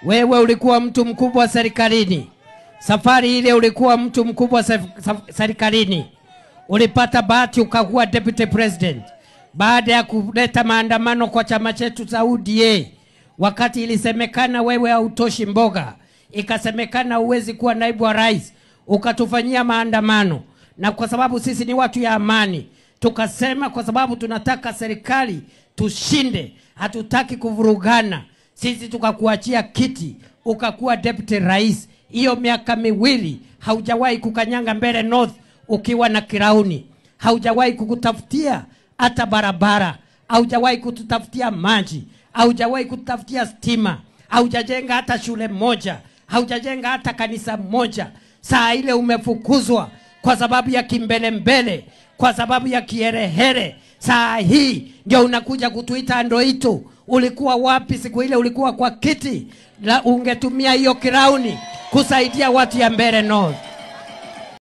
wewe ulikuwa mtu mkubwa serikalini. Safari ile ulikuwa mtu mkubwa serikalini. Ulipata bahati ukakuwa deputy president. Baada ya kuleta maandamano kwa chama chetu cha UDA, wakati ilisemekana wewe hautoshi mboga, ikasemekana uwezi kuwa naibu wa rais, ukatufanyia maandamano. Na kwa sababu sisi ni watu ya amani, tukasema kwa sababu tunataka serikali tushinde, hatutaki kuvurugana, sisi tukakuachia kiti, ukakuwa deputy rais. Hiyo miaka miwili haujawahi kukanyanga mbele North ukiwa na kirauni. Haujawahi kukutafutia hata barabara, haujawahi kututafutia maji, haujawahi kututafutia stima, haujajenga hata shule moja, haujajenga hata kanisa moja. Saa ile umefukuzwa kwa sababu ya kimbelembele, kwa sababu ya kiherehere. Saa hii ndio unakuja kutuita Andoito. Ulikuwa wapi siku ile ulikuwa kwa kiti? La, ungetumia hiyo kirauni kusaidia watu ya Mbeere North.